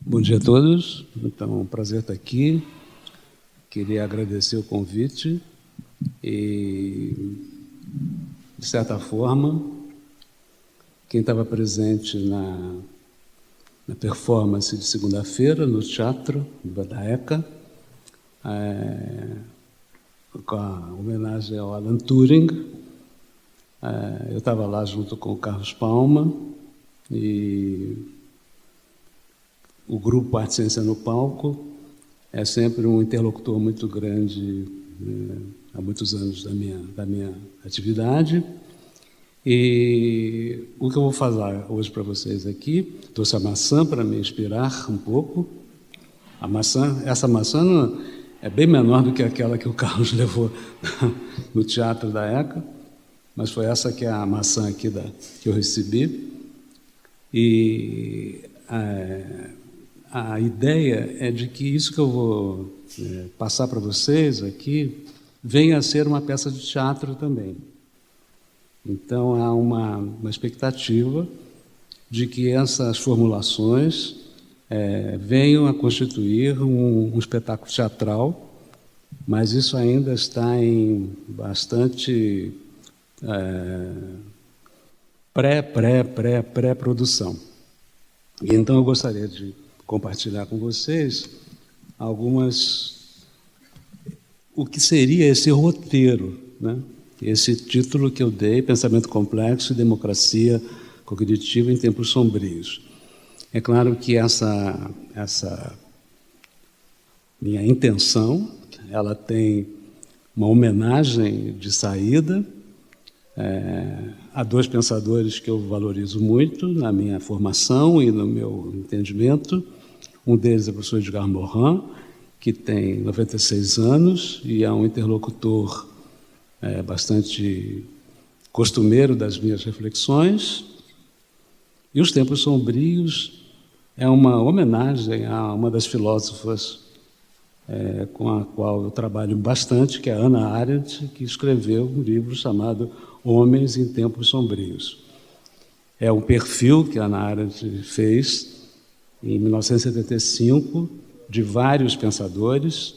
Bom dia a todos. Então, é um prazer estar aqui. Queria agradecer o convite e, de certa forma, quem estava presente na performance de segunda-feira no Teatro da ECA, com a homenagem ao Alan Turing. Eu estava lá junto com o Carlos Palma e o grupo Arte e Ciência no Palco é sempre um interlocutor muito grande, há muitos anos da minha atividade. E o que eu vou falar hoje para vocês aqui, trouxe a maçã para me inspirar um pouco. Essa maçã é bem menor do que aquela que o Carlos levou no Teatro da ECA, mas foi essa que é a maçã aqui que eu recebi. E a ideia é de que isso que eu vou passar para vocês aqui venha a ser uma peça de teatro também. Então, há uma expectativa de que essas formulações venham a constituir um espetáculo teatral, mas isso ainda está em bastante pré-produção. E então eu gostaria de compartilhar com vocês o que seria esse roteiro, né? Esse título que eu dei, Pensamento Complexo e Democracia Cognitiva em Tempos Sombrios. É claro que essa minha intenção, ela tem uma homenagem de saída a dois pensadores que eu valorizo muito na minha formação e no meu entendimento. Um deles é o professor Edgar Morin, que tem 96 anos e é um interlocutor bastante costumeiro das minhas reflexões. E Os Tempos Sombrios é uma homenagem a uma das filósofas com a qual eu trabalho bastante, que é a Hannah Arendt, que escreveu um livro chamado Homens em Tempos Sombrios. É um perfil que a Hannah Arendt fez em 1975 de vários pensadores,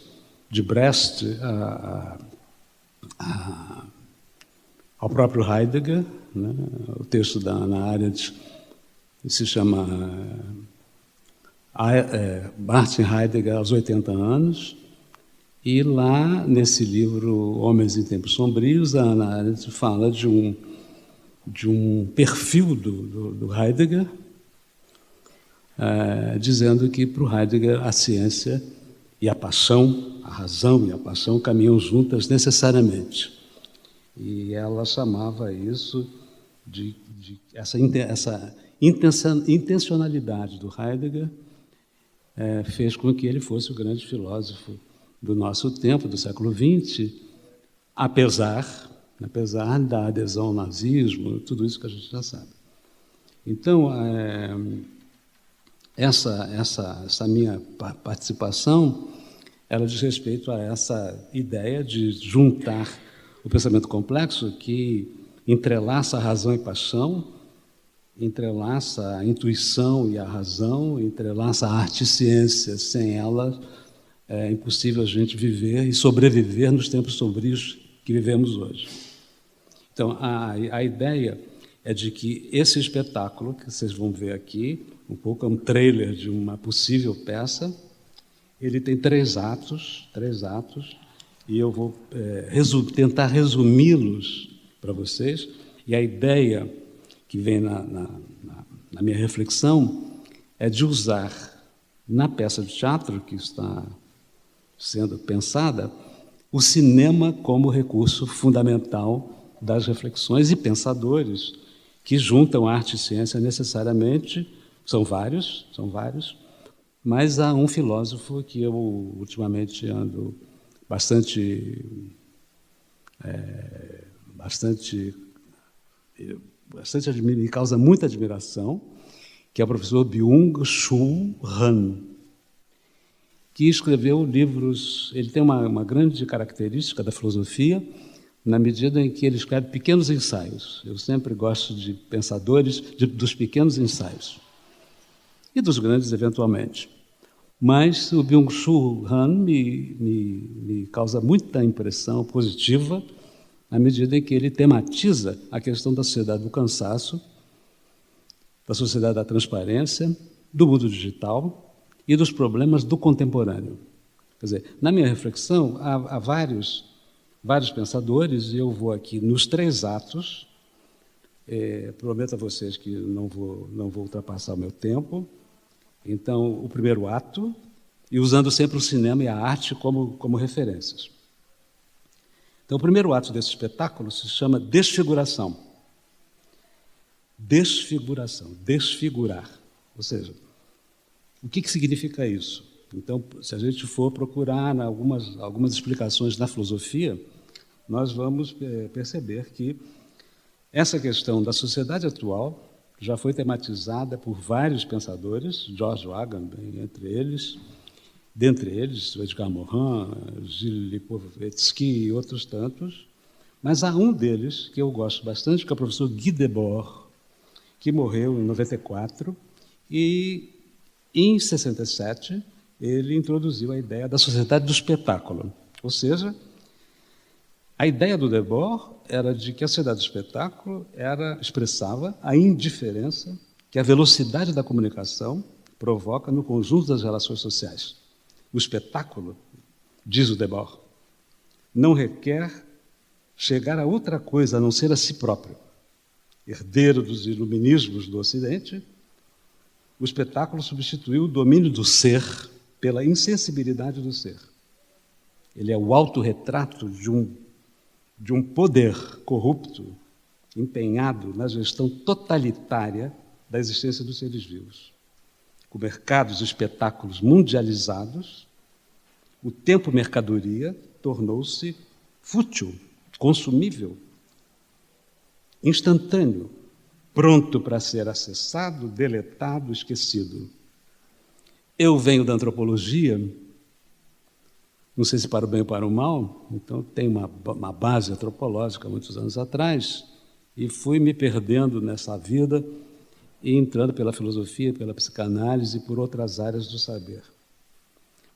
de Brecht ao próprio Heidegger, né? O texto da Hannah Arendt se chama Martin Heidegger aos 80 anos, e lá, nesse livro Homens em Tempos Sombrios, a Hannah Arendt fala de um perfil do Heidegger, dizendo que, para o Heidegger, a ciência e a paixão, a razão e a paixão caminham juntas necessariamente. E ela chamava isso essa intencionalidade do Heidegger fez com que ele fosse o grande filósofo do nosso tempo, do século XX, apesar da adesão ao nazismo, tudo isso que a gente já sabe. Então, essa minha participação, ela diz respeito a essa ideia de juntar o pensamento complexo que entrelaça a razão e paixão, entrelaça a intuição e a razão, entrelaça a arte e ciência. Sem ela é impossível a gente viver e sobreviver nos tempos sombrios que vivemos hoje. Então, a ideia é de que esse espetáculo, que vocês vão ver aqui, um pouco é um trailer de uma possível peça, ele tem três atos, e eu vou tentar resumi-los para vocês. E a ideia que vem na minha reflexão é de usar, na peça de teatro que está sendo pensada, o cinema como recurso fundamental das reflexões e pensadores que juntam arte e ciência necessariamente. São vários, mas há um filósofo que eu ultimamente ando me causa muita admiração, que é o professor Byung-Chul Han, que escreveu livros. Ele tem uma grande característica da filosofia, na medida em que ele escreve pequenos ensaios. Eu sempre gosto de pensadores dos pequenos ensaios. e dos grandes, eventualmente. Mas o Byung-Chul Han me causa muita impressão positiva à medida em que ele tematiza a questão da sociedade do cansaço, da sociedade da transparência, do mundo digital e dos problemas do contemporâneo. Quer dizer, na minha reflexão, há vários pensadores, e eu vou aqui nos 3 atos. Prometo a vocês que não vou ultrapassar o meu tempo. Então, o primeiro ato, e usando sempre o cinema e a arte como referências. Então, o primeiro ato desse espetáculo se chama Desfiguração. Desfiguração, desfigurar. Ou seja, o que significa isso? Então, se a gente for procurar algumas explicações na filosofia, nós vamos perceber que essa questão da sociedade atual já foi tematizada por vários pensadores, George Agamben, dentre eles, Edgar Morin, Gilles Lipovetsky e outros tantos, mas há um deles que eu gosto bastante, que é o professor Guy Debord, que morreu em 94, e em 67 ele introduziu a ideia da sociedade do espetáculo, ou seja, a ideia do Debord era de que a sociedade do espetáculo expressava a indiferença que a velocidade da comunicação provoca no conjunto das relações sociais. O espetáculo, diz o Debord, não requer chegar a outra coisa a não ser a si próprio. Herdeiro dos iluminismos do Ocidente, o espetáculo substituiu o domínio do ser pela insensibilidade do ser. Ele é o autorretrato de um poder corrupto, empenhado na gestão totalitária da existência dos seres vivos. Com mercados e espetáculos mundializados, o tempo mercadoria tornou-se fútil, consumível, instantâneo, pronto para ser acessado, deletado, esquecido. Eu venho da antropologia, não sei se para o bem ou para o mal, então tem uma base antropológica muitos anos atrás, e fui me perdendo nessa vida e entrando pela filosofia, pela psicanálise e por outras áreas do saber.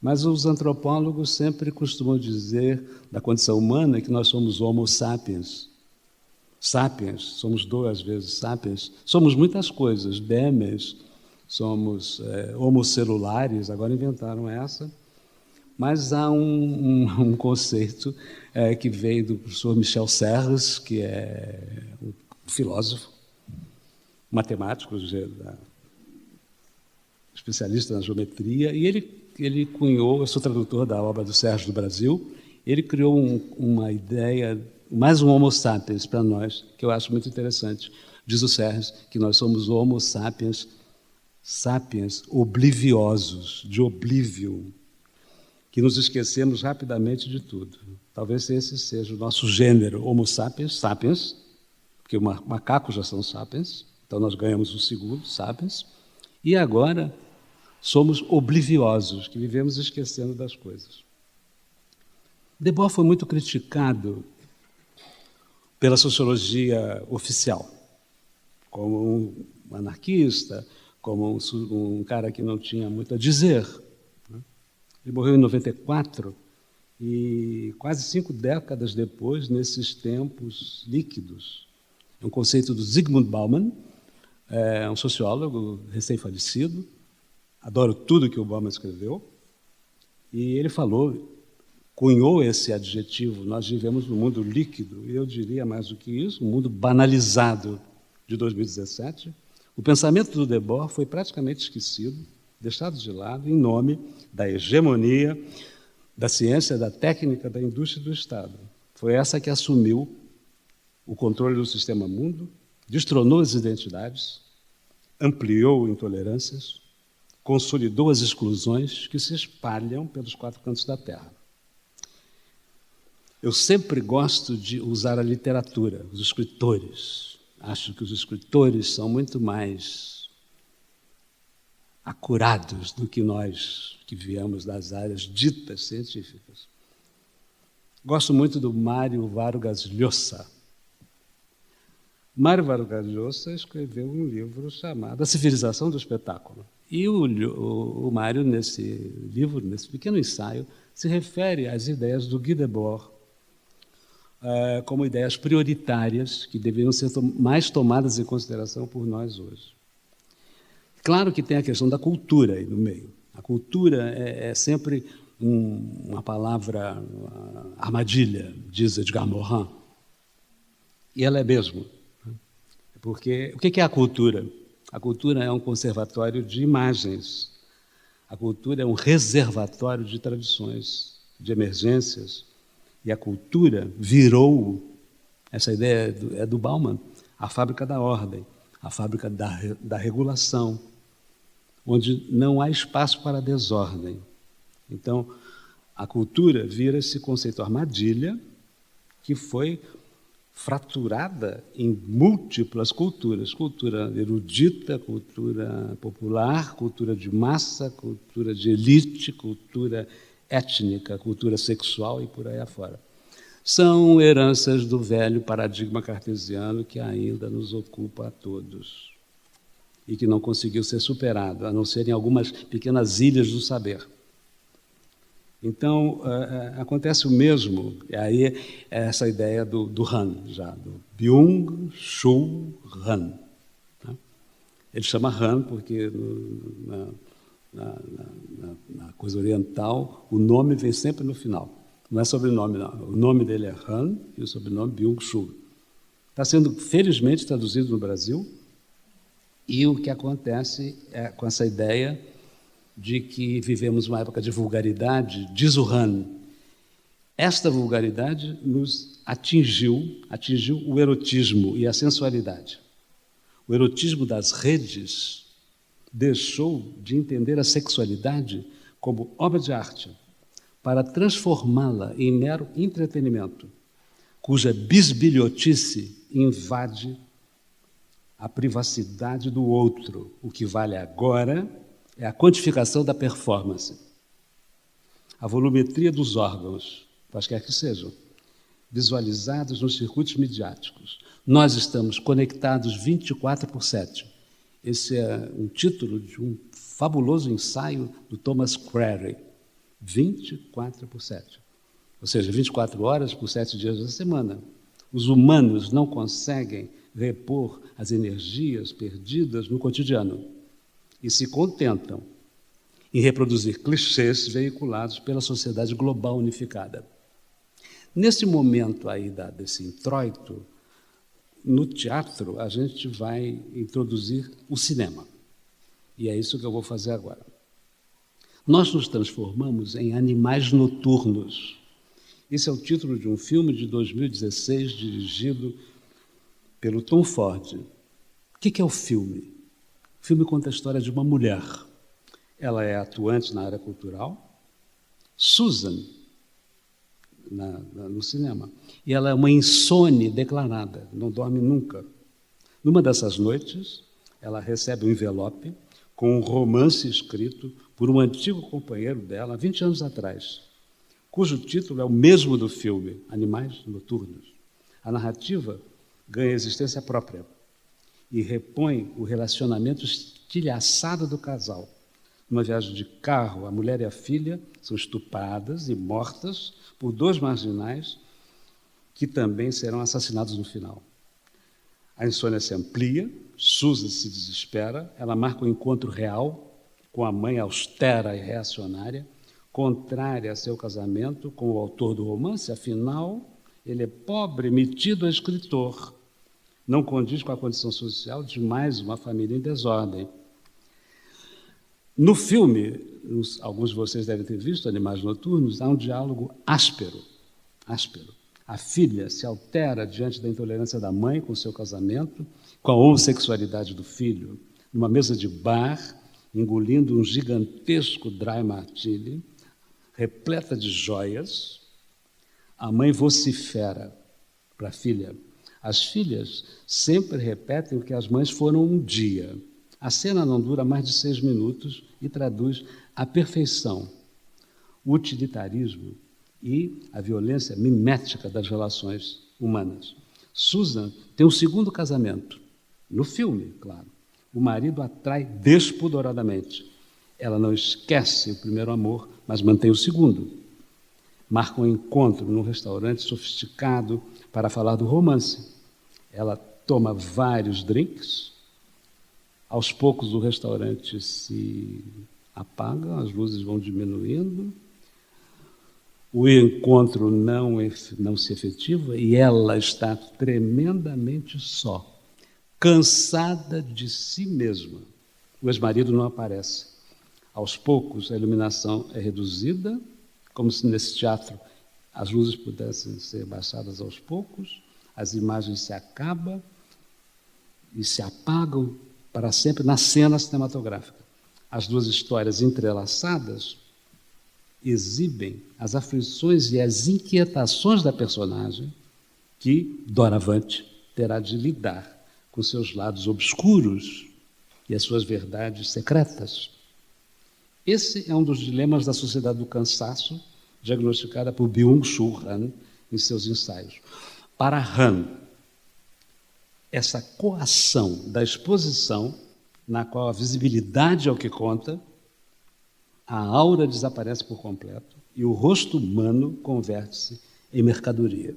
Mas os antropólogos sempre costumam dizer da condição humana que nós somos homo sapiens. Sapiens, somos 2 vezes sapiens, somos muitas coisas, demens, somos homocelulares, agora inventaram essa, mas há um conceito que veio do professor Michel Serres, que é um filósofo, matemático, especialista na geometria, e ele cunhou, eu sou tradutor da obra do Sérgio do Brasil, ele criou uma ideia, mais um homo sapiens para nós, que eu acho muito interessante. Diz o Sérgio que nós somos homo sapiens, sapiens obliviosos, de oblívio, que nos esquecemos rapidamente de tudo. Talvez esse seja o nosso gênero, homo sapiens, sapiens, porque macacos já são sapiens, então nós ganhamos o segundo, sapiens, e agora somos obliviosos, que vivemos esquecendo das coisas. Debord foi muito criticado pela sociologia oficial, como um anarquista, como um cara que não tinha muito a dizer. Ele morreu em 94 e quase 5 décadas depois, nesses tempos líquidos. É um conceito do Zygmunt Bauman, um sociólogo recém-falecido, adoro tudo que o Bauman escreveu, e ele cunhou esse adjetivo, nós vivemos num mundo líquido, e eu diria mais do que isso, um mundo banalizado de 2017. O pensamento do Debord foi praticamente esquecido, deixado de lado, em nome da hegemonia da ciência, da técnica, da indústria e do Estado. Foi essa que assumiu o controle do sistema mundo, destronou as identidades, ampliou intolerâncias, consolidou as exclusões que se espalham pelos 4 cantos da Terra. Eu sempre gosto de usar a literatura, os escritores. Acho que os escritores são muito mais acurados do que nós que viemos das áreas ditas científicas. Gosto muito do Mário Vargas Llosa. Mário Vargas Llosa escreveu um livro chamado A Civilização do Espetáculo. E o Mário, nesse livro, nesse pequeno ensaio, se refere às ideias do Guy Debord como ideias prioritárias que deveriam ser mais tomadas em consideração por nós hoje. Claro que tem a questão da cultura aí no meio. A cultura é sempre uma palavra armadilha, diz Edgar Morin. E ela é mesmo. Porque o que é a cultura? A cultura é um conservatório de imagens. A cultura é um reservatório de tradições, de emergências. E a cultura virou, essa ideia é do Bauman, a fábrica da ordem, a fábrica da regulação, onde não há espaço para a desordem. Então, a cultura vira esse conceito armadilha que foi fraturada em múltiplas culturas. Cultura erudita, cultura popular, cultura de massa, cultura de elite, cultura étnica, cultura sexual e por aí afora. São heranças do velho paradigma cartesiano que ainda nos ocupa a todos e que não conseguiu ser superado, a não ser em algumas pequenas ilhas do saber. Então, acontece o mesmo, e aí é essa ideia do Han, já, do Byung-Chul Han. Né? Ele chama Han porque na coisa oriental o nome vem sempre no final. Não é sobrenome, não. O nome dele é Han e o sobrenome Byung-Chul. Está sendo, felizmente, traduzido no Brasil, e o que acontece é com essa ideia de que vivemos uma época de vulgaridade, diz o Han. Esta vulgaridade nos atingiu o erotismo e a sensualidade. O erotismo das redes deixou de entender a sexualidade como obra de arte para transformá-la em mero entretenimento, cuja bisbilhotice invade a privacidade do outro. O que vale agora é a quantificação da performance, a volumetria dos órgãos, quaisquer que sejam, visualizados nos circuitos midiáticos. Nós estamos conectados 24/7. Esse é um título de um fabuloso ensaio do Thomas Crary, 24/7. Ou seja, 24 horas por 7 dias da semana. Os humanos não conseguem repor as energias perdidas no cotidiano e se contentam em reproduzir clichês veiculados pela sociedade global unificada. Nesse momento aí desse introito, no teatro a gente vai introduzir o cinema. E é isso que eu vou fazer agora. Nós nos transformamos em animais noturnos. Esse é o título de um filme de 2016, dirigido pelo Tom Ford. O que é o filme? O filme conta a história de uma mulher. Ela é atuante na área cultural, Susan, no cinema. E ela é uma insone declarada, não dorme nunca. Numa dessas noites, ela recebe um envelope com um romance escrito por um antigo companheiro dela, 20 anos atrás, cujo título é o mesmo do filme, Animais Noturnos. A narrativa ganha existência própria e repõe o relacionamento estilhaçado do casal. Numa viagem de carro, a mulher e a filha são estupradas e mortas por 2 marginais que também serão assassinados no final. A insônia se amplia, Susan se desespera, ela marca um encontro real com a mãe austera e reacionária, contrária a seu casamento com o autor do romance, afinal, ele é pobre, metido a escritor. Não condiz com a condição social de mais uma família em desordem. No filme, alguns de vocês devem ter visto, Animais Noturnos, há um diálogo áspero. A filha se altera diante da intolerância da mãe com o seu casamento, com a homossexualidade do filho, numa mesa de bar, engolindo um gigantesco dry martini, repleta de joias. A mãe vocifera para a filha. As filhas sempre repetem o que as mães foram um dia. A cena não dura mais de 6 minutos e traduz à perfeição o utilitarismo e a violência mimética das relações humanas. Susan tem um segundo casamento, no filme, claro, O marido atrai despoderadamente. Ela não esquece o primeiro amor, mas mantém o segundo. Marca um encontro num restaurante sofisticado para falar do romance. Ela toma vários drinks. Aos poucos o restaurante se apaga, as luzes vão diminuindo. O encontro não se efetiva e ela está tremendamente só, cansada de si mesma. O ex-marido não aparece. Aos poucos, a iluminação é reduzida, como se nesse teatro as luzes pudessem ser baixadas aos poucos, as imagens se acabam e se apagam para sempre na cena cinematográfica. As duas histórias entrelaçadas exibem as aflições e as inquietações da personagem que, doravante, terá de lidar com seus lados obscuros e as suas verdades secretas. Esse é um dos dilemas da sociedade do cansaço, diagnosticada por Byung-Chul Han em seus ensaios. Para Han, essa coação da exposição, na qual a visibilidade é o que conta, a aura desaparece por completo e o rosto humano converte-se em mercadoria.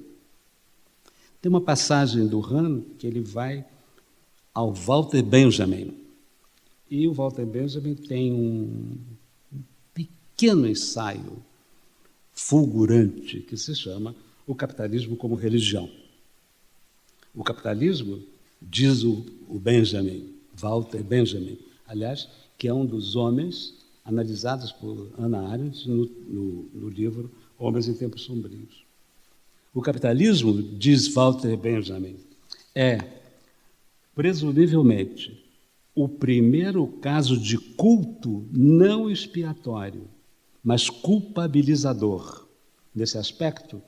Tem uma passagem do Han que ele vai ao Walter Benjamin. E o Walter Benjamin tem um pequeno ensaio fulgurante que se chama O Capitalismo como Religião. O capitalismo, diz o Benjamin, Walter Benjamin, aliás, que é um dos homens analisados por Hannah Arendt no livro Homens em Tempos Sombrios. O capitalismo, diz Walter Benjamin, é, presumivelmente, o primeiro caso de culto não expiatório, mas culpabilizador. Nesse aspecto,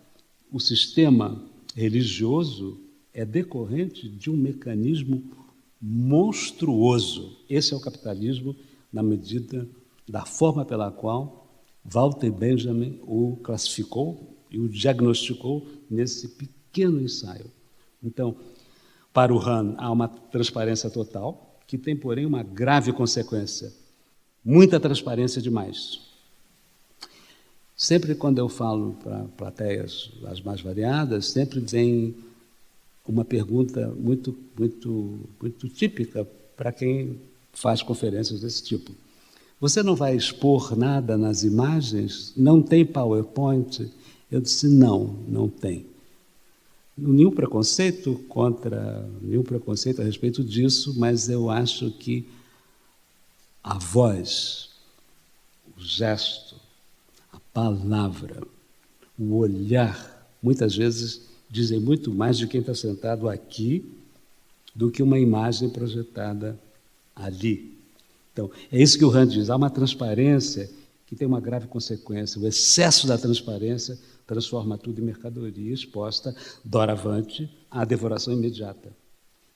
o sistema religioso é decorrente de um mecanismo monstruoso. Esse é o capitalismo na medida da forma pela qual Walter Benjamin o classificou e o diagnosticou nesse pequeno ensaio. Então, para o Han, há uma transparência total, que tem, porém, uma grave consequência. Muita transparência demais. Sempre quando eu falo para plateias as mais variadas, sempre vem uma pergunta muito típica para quem faz conferências desse tipo. Você não vai expor nada nas imagens? Não tem PowerPoint? Eu disse, não tem. Nenhum preconceito a respeito disso, mas eu acho que a voz, o gesto, a palavra, o olhar, muitas vezes dizem muito mais de quem está sentado aqui do que uma imagem projetada ali. Então, é isso que o Rand diz, há uma transparência que tem uma grave consequência. O excesso da transparência transforma tudo em mercadoria exposta, doravante, à devoração imediata.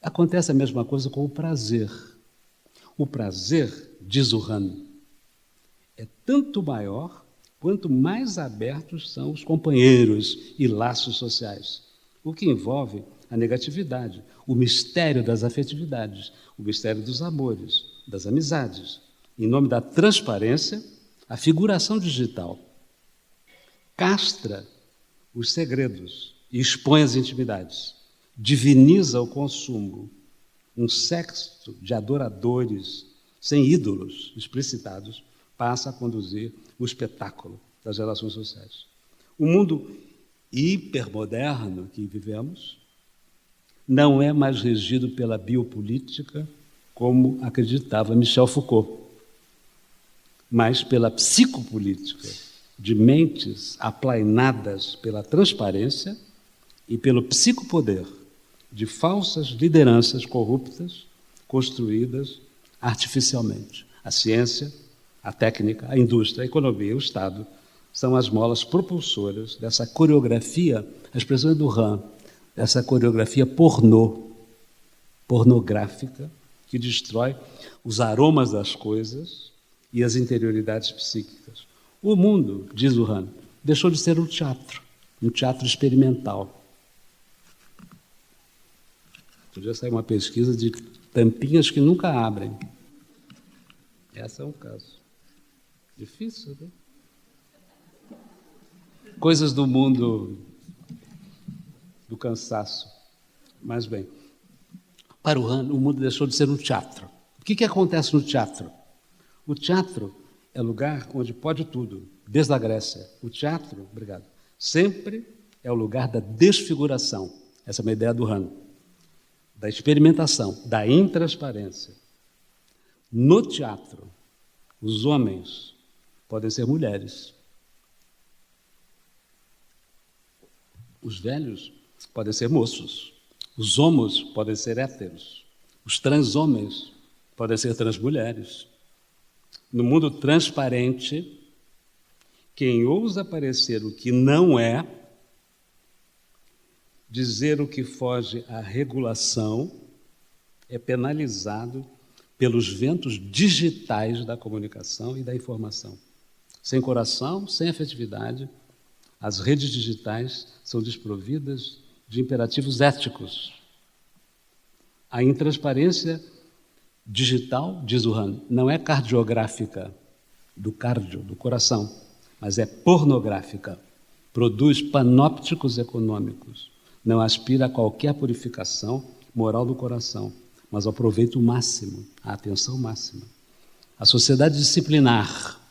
Acontece a mesma coisa com o prazer. O prazer, diz o Han, é tanto maior quanto mais abertos são os companheiros e laços sociais, o que envolve a negatividade, o mistério das afetividades, o mistério dos amores, das amizades. Em nome da transparência, a figuração digital castra os segredos e expõe as intimidades, diviniza o consumo, um sexto de adoradores sem ídolos explicitados passa a conduzir o espetáculo das relações sociais. O mundo hipermoderno que vivemos não é mais regido pela biopolítica, como acreditava Michel Foucault, mas pela psicopolítica, de mentes aplainadas pela transparência e pelo psicopoder, de falsas lideranças corruptas construídas artificialmente. A ciência, a técnica, a indústria, a economia e o Estado são as molas propulsoras dessa coreografia, a expressão é do Han, dessa coreografia pornográfica, que destrói os aromas das coisas e as interioridades psíquicas. O mundo, diz o Han, deixou de ser um teatro experimental. Podia sair uma pesquisa de tampinhas que nunca abrem. Esse é um caso. Difícil, né? Coisas do mundo do cansaço. Mas, bem, para o Hahn, o mundo deixou de ser um teatro. O que acontece no teatro? O teatro é lugar onde pode tudo, desde a Grécia. O teatro, obrigado, sempre é o lugar da desfiguração. Essa é uma ideia do Hahn. Da experimentação, da intransparência. No teatro, os homens podem ser mulheres. Os velhos podem ser moços. Os homos podem ser héteros. Os transhomens podem ser transmulheres. No mundo transparente, quem ousa parecer o que não é, dizer o que foge à regulação, é penalizado pelos ventos digitais da comunicação e da informação. Sem coração, sem afetividade, as redes digitais são desprovidas de imperativos éticos. A intransparência digital, diz o Hahn, não é cardiográfica, do cardio, do coração, mas é pornográfica. Produz panópticos econômicos. Não aspira a qualquer purificação moral do coração, mas ao proveito máximo, à atenção máxima. A sociedade disciplinar,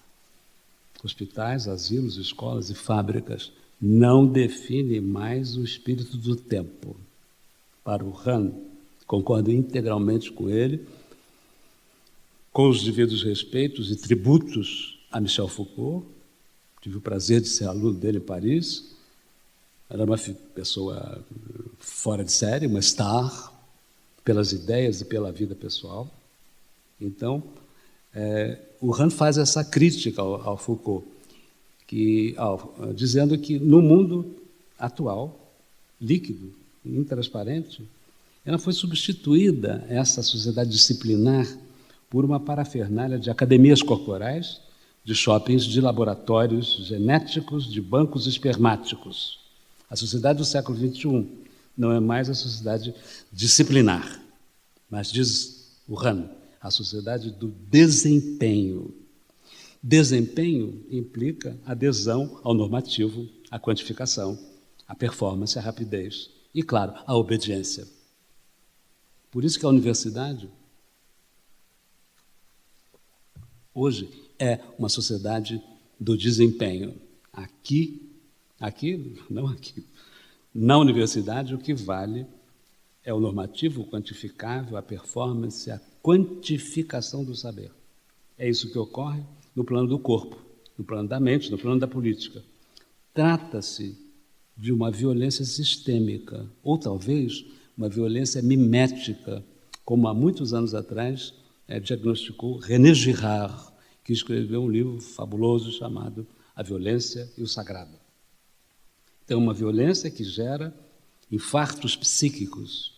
hospitais, asilos, escolas e fábricas, não define mais o espírito do tempo. Para o Hahn, concordo integralmente com ele, com os devidos respeitos e tributos a Michel Foucault. Tive o prazer de ser aluno dele em Paris. Era uma pessoa fora de série, uma star, pelas ideias e pela vida pessoal. Então, o Hahn faz essa crítica ao Foucault, dizendo que no mundo atual, líquido, intransparente, ela foi substituída, essa sociedade disciplinar, por uma parafernália de academias corporais, de shoppings, de laboratórios genéticos, de bancos espermáticos. A sociedade do século XXI não é mais a sociedade disciplinar, mas, diz o Hahn, a sociedade do desempenho. Desempenho implica adesão ao normativo, à quantificação, à performance, à rapidez e, claro, à obediência. Por isso que a universidade hoje é uma sociedade do desempenho. Não aqui. Na universidade, o que vale é o normativo, o quantificável, a performance, a quantificação do saber. É isso que ocorre no plano do corpo, no plano da mente, no plano da política. Trata-se de uma violência sistêmica, ou talvez uma violência mimética, como há muitos anos atrás diagnosticou René Girard, que escreveu um livro fabuloso chamado A Violência e o Sagrado. Então, uma violência que gera infartos psíquicos,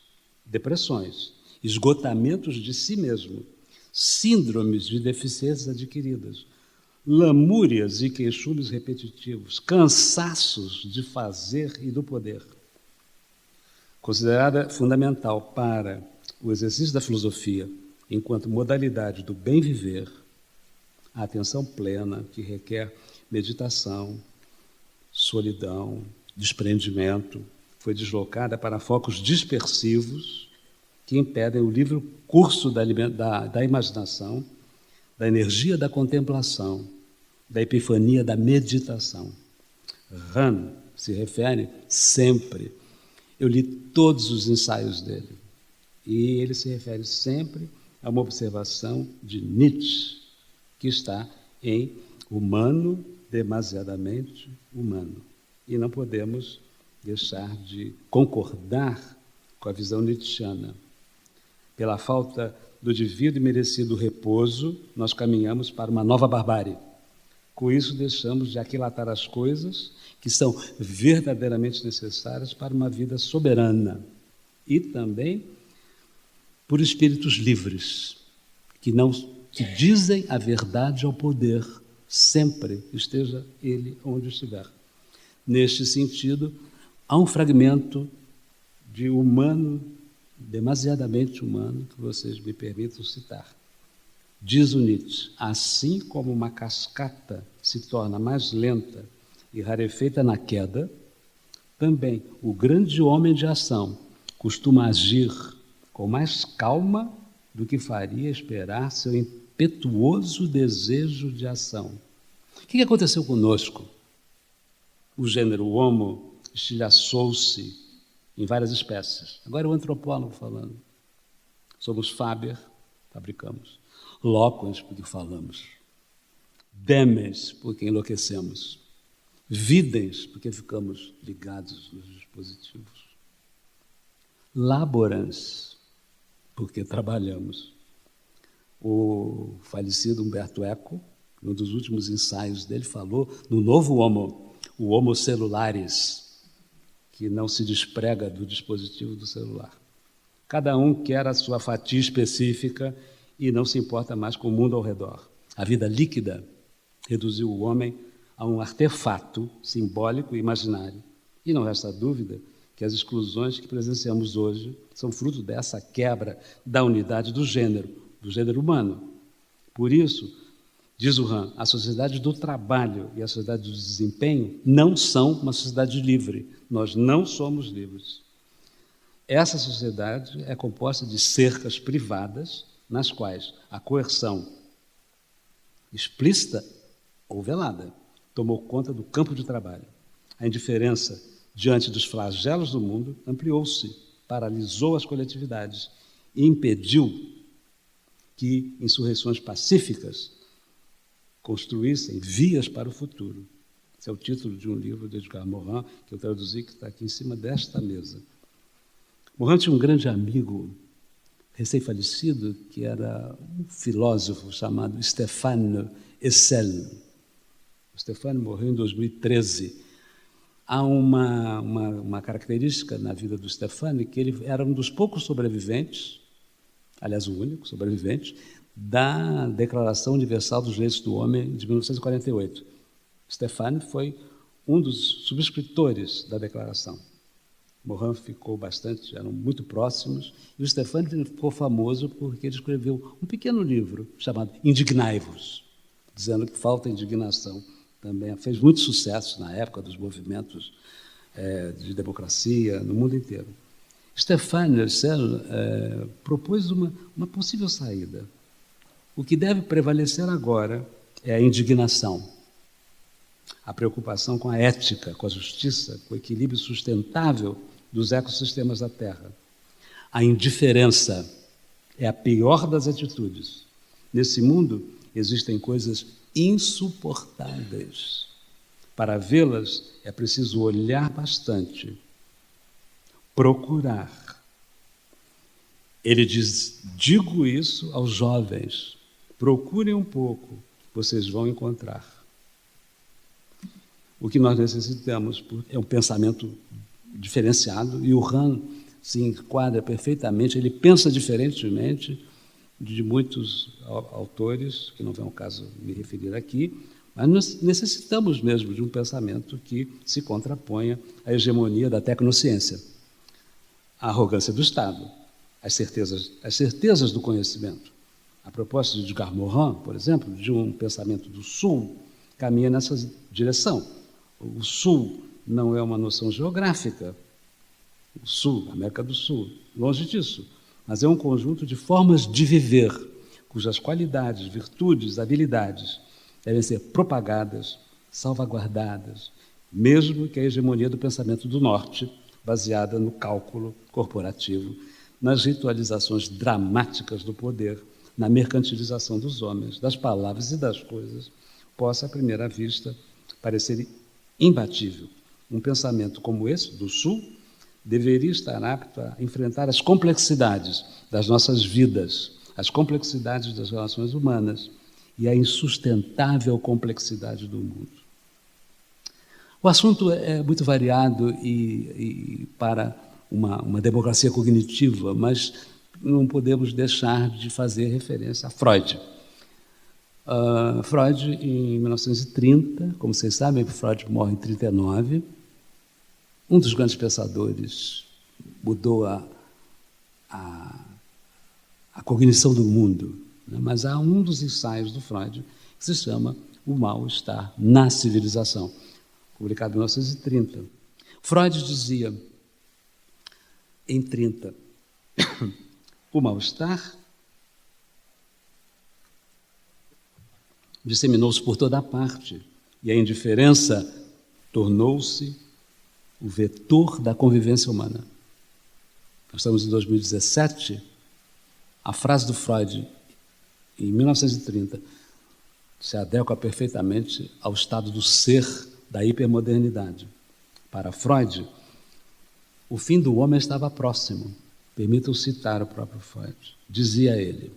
depressões, esgotamentos de si mesmo, síndromes de deficiências adquiridas, lamúrias e queixumes repetitivos, cansaços de fazer e do poder. Considerada fundamental para o exercício da filosofia enquanto modalidade do bem viver, a atenção plena, que requer meditação, solidão, desprendimento, foi deslocada para focos dispersivos que impedem o livre curso da imaginação, da energia da contemplação, da epifania da meditação. Hahn se refere sempre, eu li todos os ensaios dele, e ele se refere sempre a uma observação de Nietzsche, que está em humano, demasiadamente humano. E não podemos deixar de concordar com a visão nietzschiana. Pela falta do devido e merecido repouso, nós caminhamos para uma nova barbárie. Com isso, deixamos de aquilatar as coisas que são verdadeiramente necessárias para uma vida soberana e também por espíritos livres, que dizem a verdade ao poder, sempre, esteja ele onde estiver. Neste sentido, há um fragmento de humano demasiadamente humano que vocês me permitam citar. Diz o Nietzsche, assim como uma cascata se torna mais lenta e rarefeita na queda, também o grande homem de ação costuma agir com mais calma do que faria esperar seu impetuoso desejo de ação. O que aconteceu conosco? O gênero Homo estilhaçou-se em várias espécies. Agora é o antropólogo falando. Somos Faber, fabricamos. Loquens, porque falamos. Demens, porque enlouquecemos. Videns, porque ficamos ligados nos dispositivos. Laborans, porque trabalhamos. O falecido Humberto Eco, num dos últimos ensaios dele, falou no novo Homo, o Homo celularis, que não se desprega do dispositivo do celular. Cada um quer a sua fatia específica e não se importa mais com o mundo ao redor. A vida líquida reduziu o homem a um artefato simbólico e imaginário. E não resta dúvida que as exclusões que presenciamos hoje são fruto dessa quebra da unidade do gênero humano. Por isso, diz o Han, a sociedade do trabalho e a sociedade do desempenho não são uma sociedade livre. Nós não somos livres. Essa sociedade é composta de cercas privadas nas quais a coerção explícita ou velada tomou conta do campo de trabalho. A indiferença diante dos flagelos do mundo ampliou-se, paralisou as coletividades e impediu que insurreições pacíficas construíssem vias para o futuro. Esse é o título de um livro de Edgar Morin, que eu traduzi, que está aqui em cima desta mesa. Morin tinha um grande amigo recém-falecido, que era um filósofo chamado Stéphane Hessel. O Stéphane morreu em 2013. Há uma característica na vida do Stéphane, que ele era um dos poucos sobreviventes, aliás, o único sobrevivente, da Declaração Universal dos Direitos do Homem de 1948. Stéphane foi um dos subscritores da declaração. Morin ficou bastante, eram muito próximos, e o Stéphane ficou famoso porque ele escreveu um pequeno livro chamado Indignai-vos, dizendo que falta indignação. Também fez muito sucesso na época dos movimentos de democracia no mundo inteiro. Stéphane Hessel propôs uma possível saída. O que deve prevalecer agora é a indignação, a preocupação com a ética, com a justiça, com o equilíbrio sustentável dos ecossistemas da Terra. A indiferença é a pior das atitudes. Nesse mundo existem coisas insuportáveis. Para vê-las é preciso olhar bastante, procurar. Ele diz, digo isso aos jovens, procurem um pouco, vocês vão encontrar. O que nós necessitamos é um pensamento diferenciado, e o Han se enquadra perfeitamente, ele pensa diferentemente de muitos autores, que não vem ao caso me referir aqui, mas nós necessitamos mesmo de um pensamento que se contraponha à hegemonia da tecnociência, à arrogância do Estado, às certezas do conhecimento. A proposta de Edgar Morin, por exemplo, de um pensamento do Sul, caminha nessa direção. O Sul não é uma noção geográfica, o Sul, a América do Sul, longe disso, mas é um conjunto de formas de viver, cujas qualidades, virtudes, habilidades devem ser propagadas, salvaguardadas, mesmo que a hegemonia do pensamento do Norte, baseada no cálculo corporativo, nas ritualizações dramáticas do poder, na mercantilização dos homens, das palavras e das coisas, possa, à primeira vista, parecer imbatível. Um pensamento como esse, do Sul, deveria estar apto a enfrentar as complexidades das nossas vidas, as complexidades das relações humanas e a insustentável complexidade do mundo. O assunto é muito variado e para uma democracia cognitiva, mas não podemos deixar de fazer referência a Freud. Freud, em 1930, como vocês sabem, Freud morre em 1939, um dos grandes pensadores, mudou a a cognição do mundo, né? Mas há um dos ensaios do Freud que se chama O Mal-Estar na Civilização, publicado em 1930. Freud dizia, em 30, o mal-estar disseminou-se por toda a parte e a indiferença tornou-se o vetor da convivência humana. Nós estamos em 2017, a frase do Freud, em 1930, se adequa perfeitamente ao estado do ser da hipermodernidade. Para Freud, o fim do homem estava próximo. Permitam citar o próprio Freud. Dizia ele,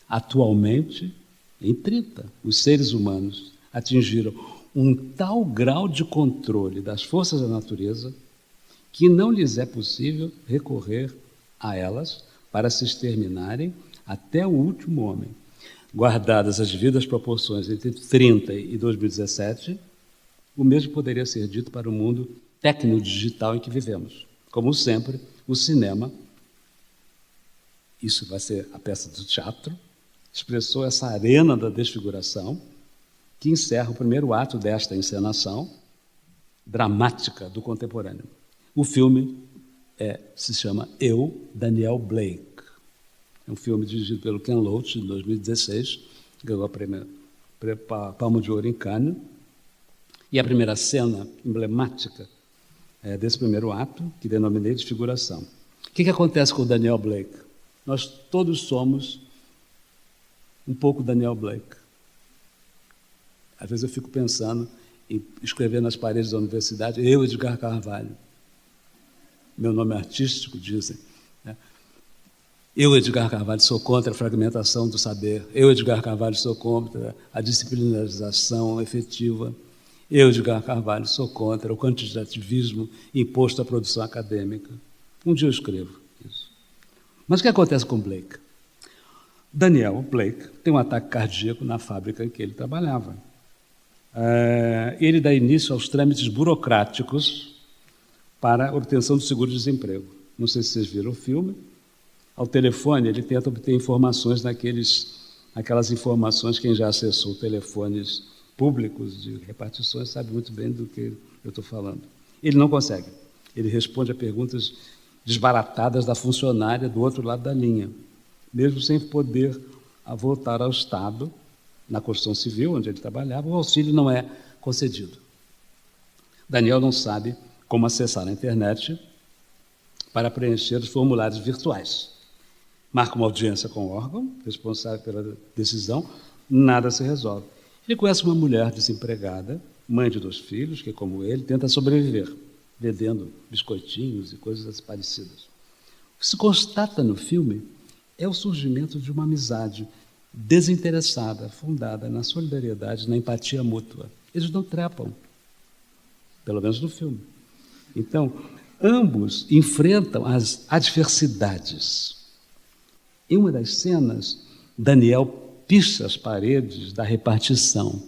atualmente, em 30, os seres humanos atingiram um tal grau de controle das forças da natureza que não lhes é possível recorrer a elas para se exterminarem até o último homem. Guardadas as devidas proporções entre 30 e 2017, o mesmo poderia ser dito para o mundo tecno-digital em que vivemos. Como sempre, o cinema, isso vai ser a peça do teatro, expressou essa arena da desfiguração que encerra o primeiro ato desta encenação dramática do contemporâneo. O filme se chama Eu, Daniel Blake. É um filme dirigido pelo Ken Loach, em 2016, ganhou a Palma de Ouro em Cannes. E a primeira cena emblemática desse primeiro ato, que denominei desfiguração. O que acontece com o Daniel Blake? Nós todos somos um pouco Daniel Blake. Às vezes eu fico pensando em escrever nas paredes da universidade, eu, Edgar Carvalho. Meu nome é artístico, dizem. Né? Eu, Edgar Carvalho, sou contra a fragmentação do saber. Eu, Edgar Carvalho, sou contra a disciplinarização efetiva. Eu, Edgar Carvalho, sou contra o quantitativismo imposto à produção acadêmica. Um dia eu escrevo isso. Mas o que acontece com Blake? Daniel Blake tem um ataque cardíaco na fábrica em que ele trabalhava. Ele dá início aos trâmites burocráticos para a obtenção do seguro-desemprego. Não sei se vocês viram o filme. Ao telefone, ele tenta obter informações aquelas informações, quem já acessou telefones públicos de repartições sabe muito bem do que eu estou falando. Ele não consegue. Ele responde a perguntas desbaratadas da funcionária do outro lado da linha, mesmo sem poder voltar ao Estado, na construção civil, onde ele trabalhava, o auxílio não é concedido. Daniel não sabe como acessar a internet para preencher os formulários virtuais. Marca uma audiência com o órgão responsável pela decisão, nada se resolve. Ele conhece uma mulher desempregada, mãe de 2 filhos, que, como ele, tenta sobreviver, vendendo biscoitinhos e coisas parecidas. O que se constata no filme é o surgimento de uma amizade desinteressada, fundada na solidariedade, na empatia mútua. Eles não trepam, pelo menos no filme. Então, ambos enfrentam as adversidades. Em uma das cenas, Daniel picha as paredes da repartição.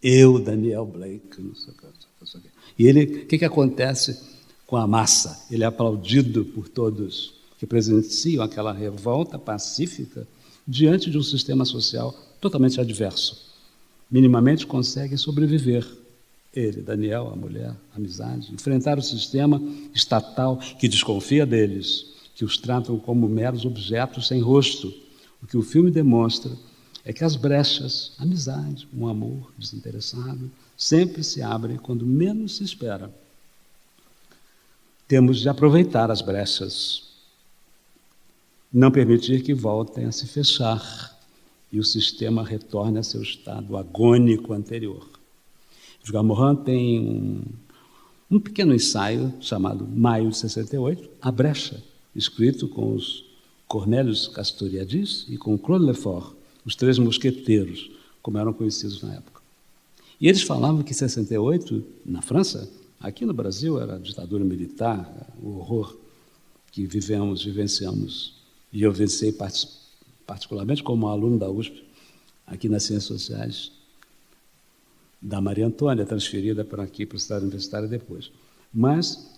Eu, Daniel Blake, não sei o que. E ele, o que acontece com a massa? Ele é aplaudido por todos que presenciam aquela revolta pacífica diante de um sistema social totalmente adverso. Minimamente conseguem sobreviver. Ele, Daniel, a mulher, a amizade, enfrentar o sistema estatal que desconfia deles, que os tratam como meros objetos sem rosto. O que o filme demonstra é que as brechas, a amizade, um amor desinteressado, sempre se abrem quando menos se espera. Temos de aproveitar as brechas, não permitir que voltem a se fechar e o sistema retorne a seu estado agônico anterior. Edgar Morin tem um pequeno ensaio chamado Maio de 68, A Brecha, escrito com os Cornelius Castoriadis e com Claude Lefort, os 3 mosqueteiros, como eram conhecidos na época. E eles falavam que em 68, na França, aqui no Brasil era a ditadura militar, o horror que vivenciamos. E eu vivenciei particularmente como aluno da USP, aqui nas Ciências Sociais, da Maria Antônia, transferida para aqui, para a cidade universitária depois. Mas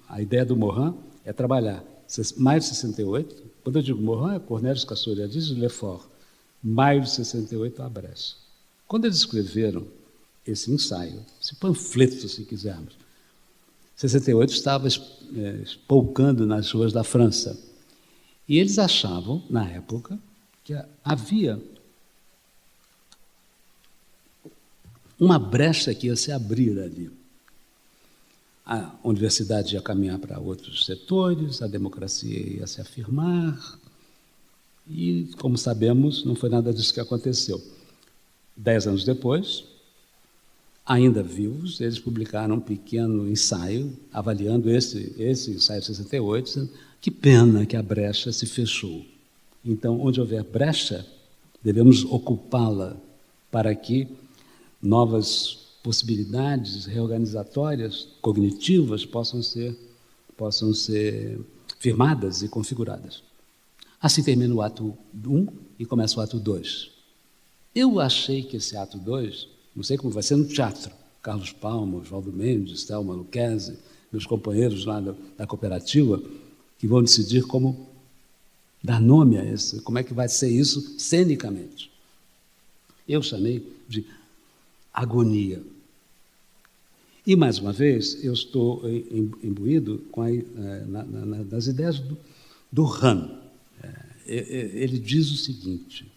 a ideia do Morin é trabalhar. Maio de 68, quando eu digo Morand, é Cornélio Castoriadis e Lefort. Maio de 68, a Brecha. Quando eles escreveram esse ensaio, esse panfleto, se quisermos, 68 estava espolcando nas ruas da França. E eles achavam, na época, que havia uma brecha que ia se abrir ali. A universidade ia caminhar para outros setores, a democracia ia se afirmar, e, como sabemos, não foi nada disso que aconteceu. 10 anos depois, ainda vivos, eles publicaram um pequeno ensaio, avaliando esse ensaio de 68, dizendo, que pena que a brecha se fechou. Então, onde houver brecha, devemos ocupá-la para que novas possibilidades reorganizatórias, cognitivas, possam ser firmadas e configuradas. Assim termina o ato 1 e começa o ato 2. Eu achei que esse ato 2, não sei como vai ser no teatro, Carlos Palma, Oswaldo Mendes, Thelma Lucchesi, meus companheiros lá da cooperativa, que vão decidir como dar nome a esse, como é que vai ser isso cenicamente. Eu chamei de agonia. E, mais uma vez, eu estou imbuído nas ideias do Rand. Ele diz o seguinte,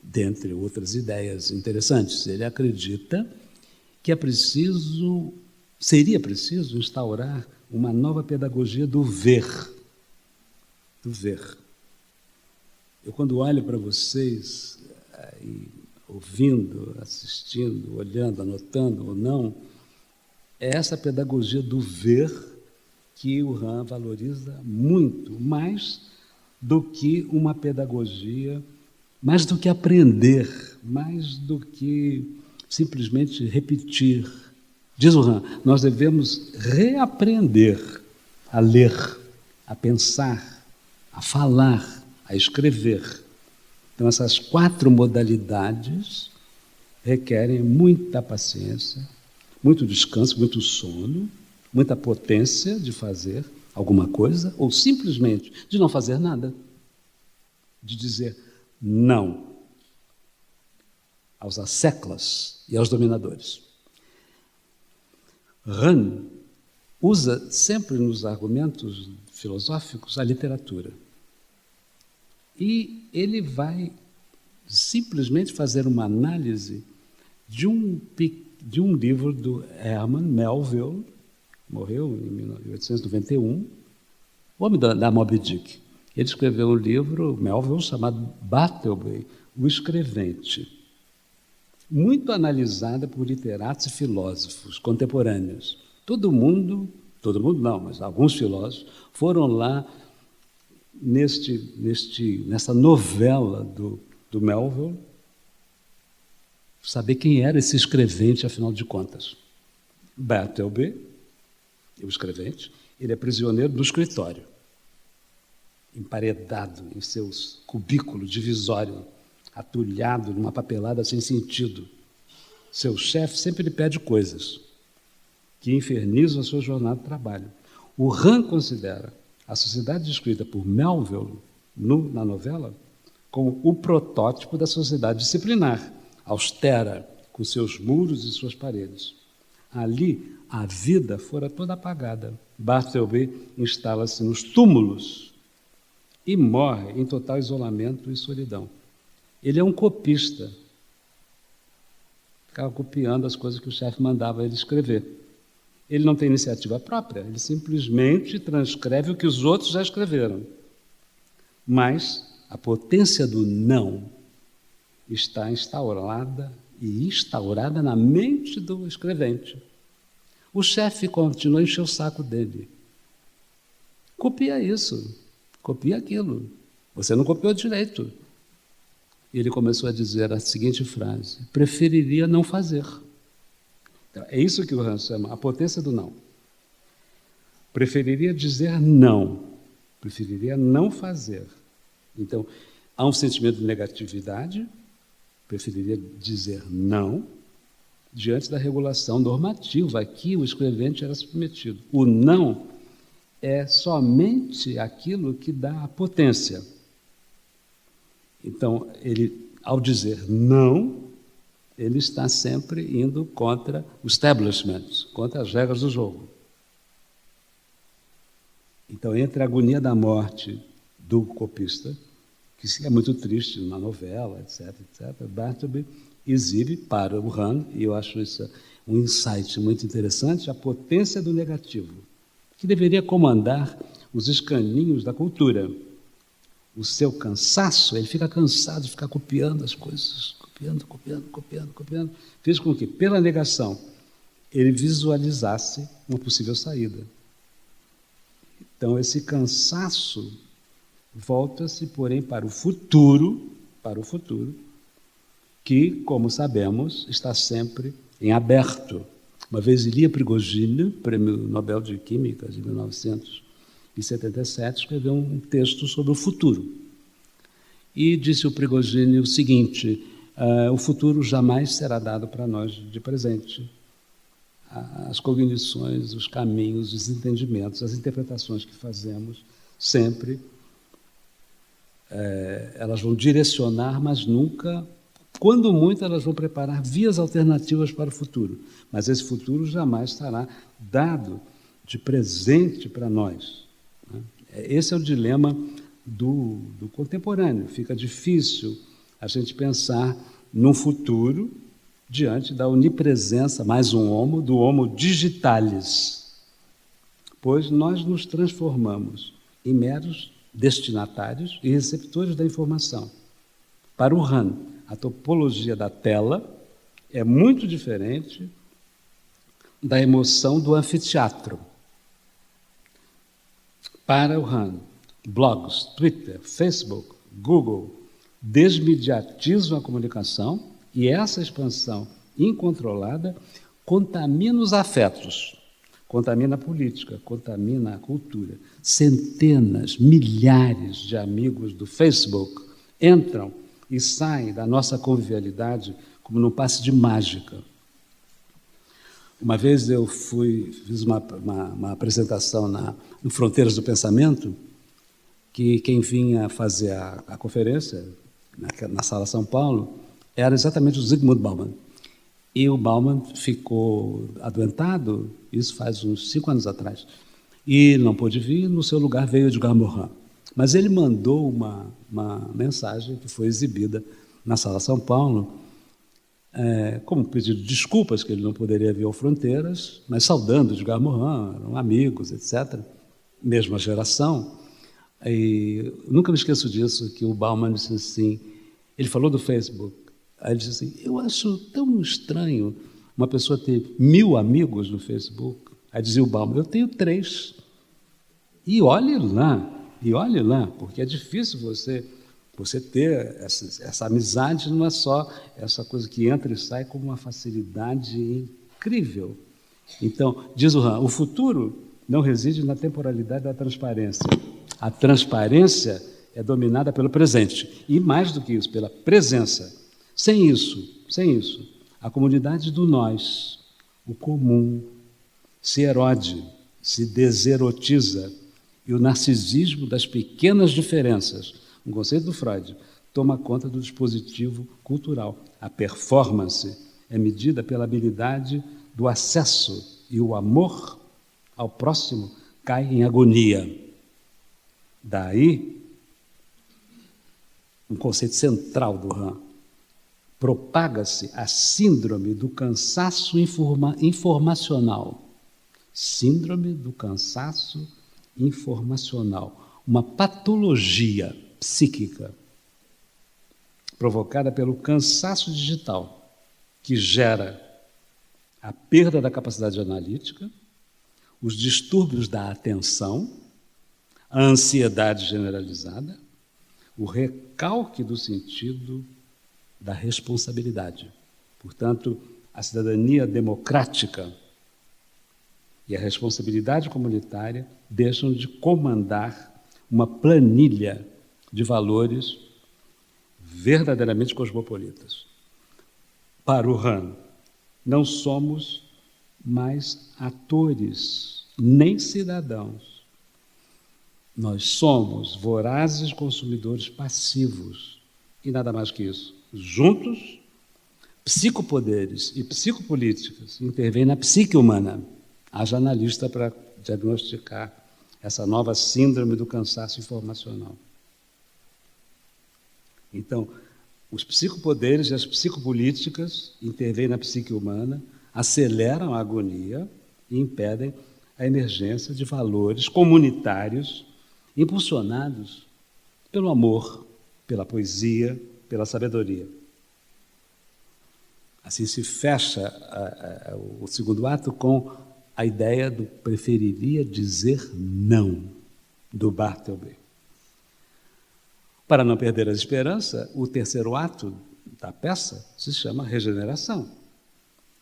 dentre outras ideias interessantes, ele acredita que seria preciso instaurar uma nova pedagogia do ver. Do ver. Eu, quando olho para vocês, ouvindo, assistindo, olhando, anotando ou não, é essa pedagogia do ver que o Rand valoriza muito, mais do que uma pedagogia, mais do que aprender, mais do que simplesmente repetir. Diz o Rand, nós devemos reaprender a ler, a pensar, a falar, a escrever. Então, essas 4 modalidades requerem muita paciência, muito descanso, muito sono, muita potência de fazer alguma coisa, ou simplesmente de não fazer nada, de dizer não aos asseclas e aos dominadores. Rand usa sempre nos argumentos filosóficos a literatura. E ele vai simplesmente fazer uma análise de um livro do Herman Melville, morreu em 1891, o homem da Moby Dick. Ele escreveu um livro, Melville, chamado Bartleby, o Escrevente, muito analisada por literatos e filósofos contemporâneos. Todo mundo não, mas alguns filósofos foram lá nessa novela do Melville, saber quem era esse escrevente, afinal de contas. Bartleby, o escrevente, ele é prisioneiro do escritório, emparedado em seus cubículos divisório, atulhado numa papelada sem sentido. Seu chefe sempre lhe pede coisas que infernizam a sua jornada de trabalho. O Rand considera a sociedade descrita por Melville na novela como o protótipo da sociedade disciplinar, austera, com seus muros e suas paredes. Ali, a vida fora toda apagada. Bartleby instala-se nos túmulos e morre em total isolamento e solidão. Ele é um copista. Ficava copiando as coisas que o chefe mandava ele escrever. Ele não tem iniciativa própria, ele simplesmente transcreve o que os outros já escreveram. Mas a potência do não está instaurada na mente do escrevente. O chefe continua a encher o saco dele. Copia isso, copia aquilo. Você não copiou direito. E ele começou a dizer a seguinte frase: preferiria não fazer. Então, é isso que o Rand chama a potência do não. Preferiria dizer não, preferiria não fazer. Então, há um sentimento de negatividade, preferiria dizer não, diante da regulação normativa a que o escrevente era submetido. O não é somente aquilo que dá a potência. Então, ele, ao dizer não, ele está sempre indo contra o establishment, contra as regras do jogo. Então, entre a agonia da morte do copista, que é muito triste na novela, etc., Bartleby exibe para o Han, e eu acho isso um insight muito interessante, a potência do negativo, que deveria comandar os escaninhos da cultura. O seu cansaço, ele fica cansado de ficar copiando as coisas, copiando, fez com que, pela negação, ele visualizasse uma possível saída. Então, esse cansaço volta-se, porém, para o futuro, que, como sabemos, está sempre em aberto. Uma vez Ilya Prigogine, Prêmio Nobel de Química de 1977, escreveu um texto sobre o futuro. E disse o Prigogine o seguinte: o futuro jamais será dado para nós de presente. As cognições, os caminhos, os entendimentos, as interpretações que fazemos, sempre elas vão direcionar, mas nunca, quando muito, elas vão preparar vias alternativas para o futuro. Mas esse futuro jamais estará dado de presente para nós. Esse é o dilema do contemporâneo. Fica difícil a gente pensar num futuro diante da onipresença, mais um homo, do homo digitalis, pois nós nos transformamos em meros destinatários e receptores da informação. Para o Han, a topologia da tela é muito diferente da emoção do anfiteatro. Para o Han, blogs, Twitter, Facebook, Google desmediatizam a comunicação e essa expansão incontrolada contamina os afetos, contamina a política, contamina a cultura. Centenas, milhares de amigos do Facebook entram e saem da nossa convivialidade como num passe de mágica. Uma vez eu fiz uma apresentação no Fronteiras do Pensamento, que quem vinha fazer a conferência na Sala São Paulo era exatamente o Zygmunt Bauman. E o Bauman ficou adoentado, isso faz uns 5 anos atrás, e não pôde vir, no seu lugar veio Edgar Morin. Mas ele mandou uma mensagem que foi exibida na Sala São Paulo, como pedido de desculpas, que ele não poderia vir ao Fronteiras, mas saudando Edgar Morin, eram amigos, etc., mesma geração. E nunca me esqueço disso, que o Bauman disse assim, ele falou do Facebook, aí ele disse assim: eu acho tão estranho uma pessoa ter 1000 amigos no Facebook. Aí dizia o Bauman: eu tenho 3. E olhe lá, porque é difícil você ter essa amizade, não é só essa coisa que entra e sai com uma facilidade incrível. Então, diz o Han, o futuro não reside na temporalidade da transparência. A transparência é dominada pelo presente, e mais do que isso, pela presença. Sem isso, a comunidade do nós, o comum, se erode, se deserotiza, e o narcisismo das pequenas diferenças, um conceito do Freud, toma conta do dispositivo cultural. A performance é medida pela habilidade do acesso, e o amor ao próximo cai em agonia. Daí, um conceito central do Han, propaga-se a síndrome do cansaço informacional. Síndrome do cansaço informacional, uma patologia psíquica provocada pelo cansaço digital, que gera a perda da capacidade analítica, os distúrbios da atenção, a ansiedade generalizada, o recalque do sentido da responsabilidade. Portanto, a cidadania democrática e a responsabilidade comunitária deixam de comandar uma planilha de valores verdadeiramente cosmopolitas. Para o Han, não somos mais atores, nem cidadãos. Nós somos vorazes consumidores passivos. E nada mais que isso. Juntos, psicopoderes e psicopolíticas intervêm na psique humana. Haja analista para diagnosticar essa nova síndrome do cansaço informacional. Então, os psicopoderes e as psicopolíticas intervêm na psique humana, aceleram a agonia e impedem a emergência de valores comunitários impulsionados pelo amor, pela poesia, pela sabedoria. Assim se fecha o segundo ato com a ideia do preferiria dizer não, do Bartleby. Para não perder a esperança, o terceiro ato da peça se chama Regeneração.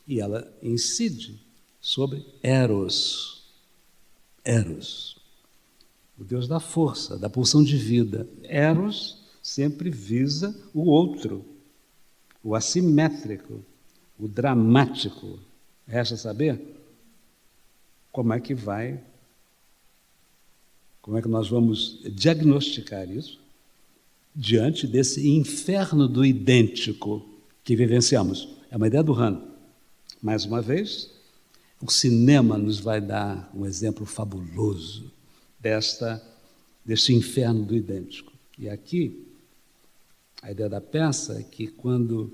E ela incide sobre Eros. Eros, o Deus da força, da pulsão de vida. Eros sempre visa o outro, o assimétrico, o dramático. Resta saber como é que nós vamos diagnosticar isso diante desse inferno do idêntico que vivenciamos. É uma ideia do Han. Mais uma vez, o cinema nos vai dar um exemplo fabuloso deste inferno do idêntico. E aqui, a ideia da peça é que quando...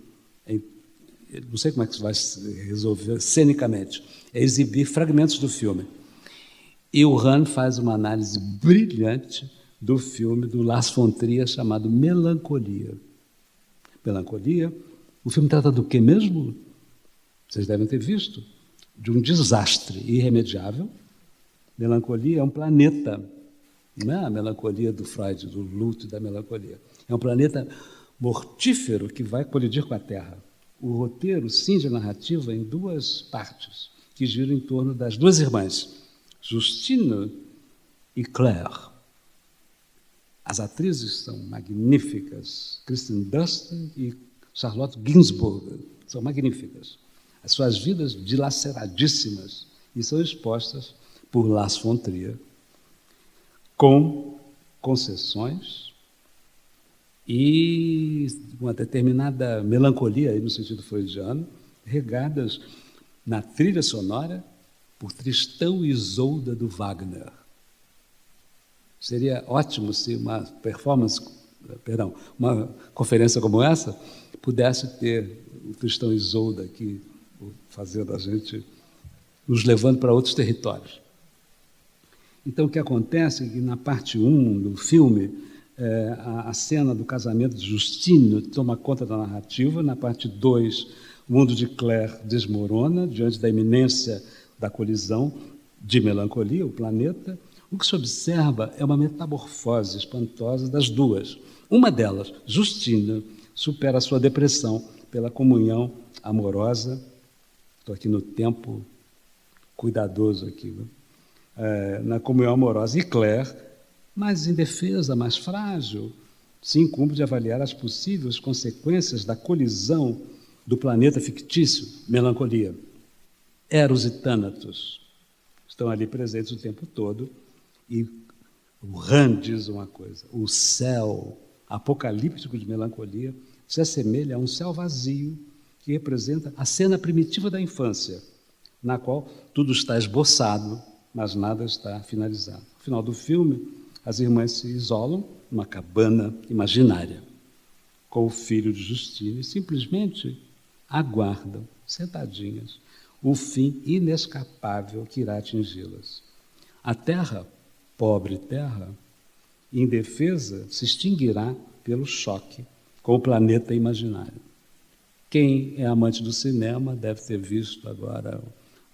não sei como é que isso vai se resolver cenicamente, é exibir fragmentos do filme. E o Han faz uma análise brilhante do filme do Lars von Trier chamado Melancolia. Melancolia, o filme trata do quê mesmo? Vocês devem ter visto. De um desastre irremediável. Melancolia é um planeta, não é a melancolia do Freud, do luto e da melancolia. É um planeta mortífero que vai colidir com a Terra. O roteiro cinge a narrativa em duas partes, que giram em torno das duas irmãs, Justine e Claire. As atrizes são magníficas, Kristen Dunst e Charlotte Gainsbourg, são magníficas. As suas vidas dilaceradíssimas e são expostas por Lars von Trier com concessões e uma determinada melancolia, no sentido freudiano, regadas na trilha sonora por Tristão e Isolda do Wagner. Seria ótimo se uma conferência como essa pudesse ter o Tristão e Isolda aqui, fazendo a gente, nos levando para outros territórios. Então, o que acontece é que na parte 1 do filme, a cena do casamento de Justine toma conta da narrativa. Na parte 2, o mundo de Claire desmorona diante da iminência da colisão de Melancolia, o planeta. O que se observa é uma metamorfose espantosa das duas. Uma delas, Justine, supera a sua depressão pela comunhão amorosa. Estou aqui no tempo cuidadoso aqui, na comunhão amorosa. E Claire, mais indefesa, mais frágil, se incumbe de avaliar as possíveis consequências da colisão do planeta fictício, Melancolia. Eros e Thanatos estão ali presentes o tempo todo, e o Han diz uma coisa: o céu apocalíptico de Melancolia se assemelha a um céu vazio que representa a cena primitiva da infância, na qual tudo está esboçado, mas nada está finalizado. No final do filme, as irmãs se isolam numa cabana imaginária, com o filho de Justine, e simplesmente aguardam, sentadinhas, o fim inescapável que irá atingi-las. A Terra, pobre Terra, indefesa, se extinguirá pelo choque com o planeta imaginário. Quem é amante do cinema deve ter visto agora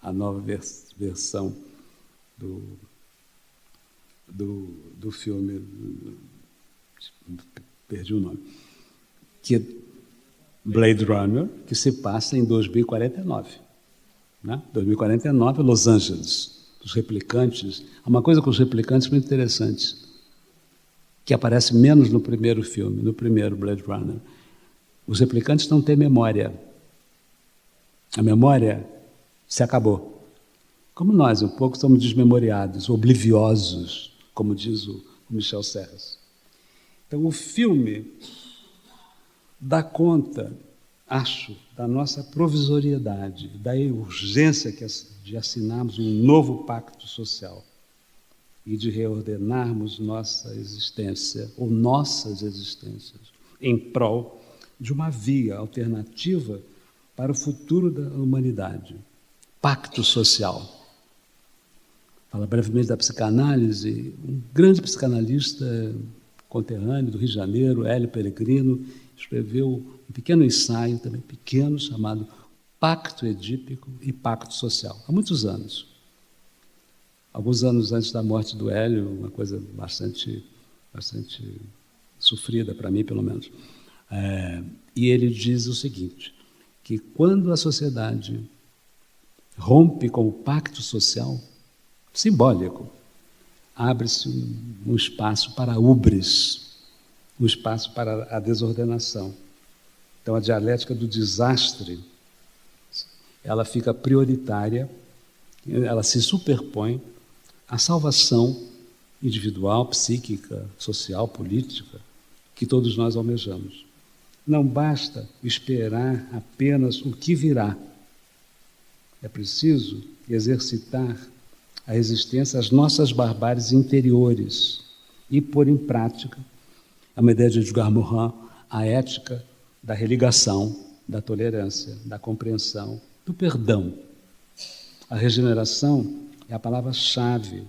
a nova versão do filme, perdi o nome, que é Blade Runner, que se passa em 2049. Né? 2049, Los Angeles. Os replicantes. Há uma coisa com os replicantes muito interessante, que aparece menos no primeiro filme, no primeiro Blade Runner. Os replicantes não têm memória. A memória se acabou. Como nós, um pouco, somos desmemoriados, obliviosos, como diz o Michel Serres. Então, o filme dá conta, acho, da nossa provisoriedade, da urgência de assinarmos um novo pacto social e de reordenarmos nossa existência, ou nossas existências, em prol de uma via alternativa para o futuro da humanidade. Pacto social. Fala brevemente da psicanálise. Um grande psicanalista conterrâneo do Rio de Janeiro, Hélio Pellegrino, escreveu um pequeno ensaio, também pequeno, chamado Pacto Edípico e Pacto Social, há muitos anos. Alguns anos antes da morte do Hélio, uma coisa bastante sofrida para mim, pelo menos. E ele diz o seguinte, que quando a sociedade rompe com o pacto social, simbólico, abre-se um espaço para a ubris, um espaço para a desordenação. Então, a dialética do desastre, ela fica prioritária, ela se superpõe à salvação individual, psíquica, social, política, que todos nós almejamos. Não basta esperar apenas o que virá. É preciso exercitar a resistência às nossas barbáries interiores e pôr em prática, a uma ideia de Edgar Morin, a ética da religação, da tolerância, da compreensão, do perdão. A regeneração é a palavra-chave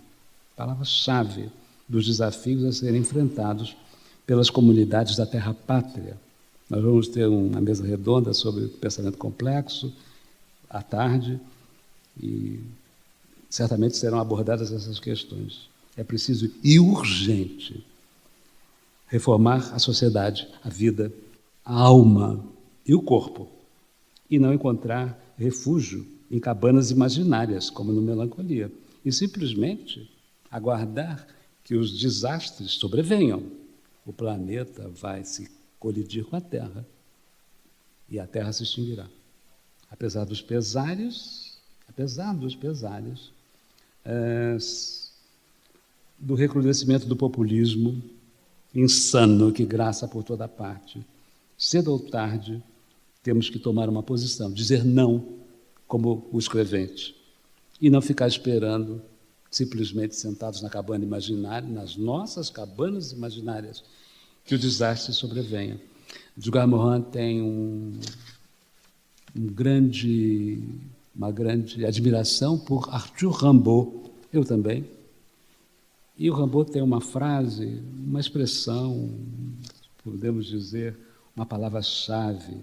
dos desafios a serem enfrentados pelas comunidades da terra-pátria. Nós vamos ter uma mesa redonda sobre o pensamento complexo à tarde e certamente serão abordadas essas questões. É preciso e urgente reformar a sociedade, a vida, a alma e o corpo, e não encontrar refúgio em cabanas imaginárias, como no Melancolia, e simplesmente aguardar que os desastres sobrevenham. O planeta vai se colidir com a Terra e a Terra se extinguirá. Apesar dos pesares, do recrudescimento do populismo insano que graça por toda parte, cedo ou tarde temos que tomar uma posição, dizer não, como o escrevente, e não ficar esperando, simplesmente sentados na cabana imaginária, nas nossas cabanas imaginárias, que o desastre sobrevenha. Edgar Morin tem uma grande admiração por Arthur Rimbaud, eu também. E o Rimbaud tem uma frase, uma expressão, podemos dizer, uma palavra-chave,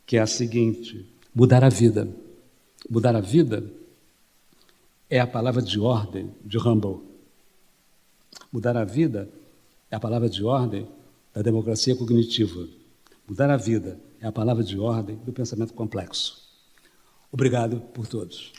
que é a seguinte: mudar a vida. Mudar a vida é a palavra de ordem de Rimbaud. Mudar a vida é a palavra de ordem da democracia cognitiva. Mudar a vida é a palavra de ordem do pensamento complexo. Obrigado por todos.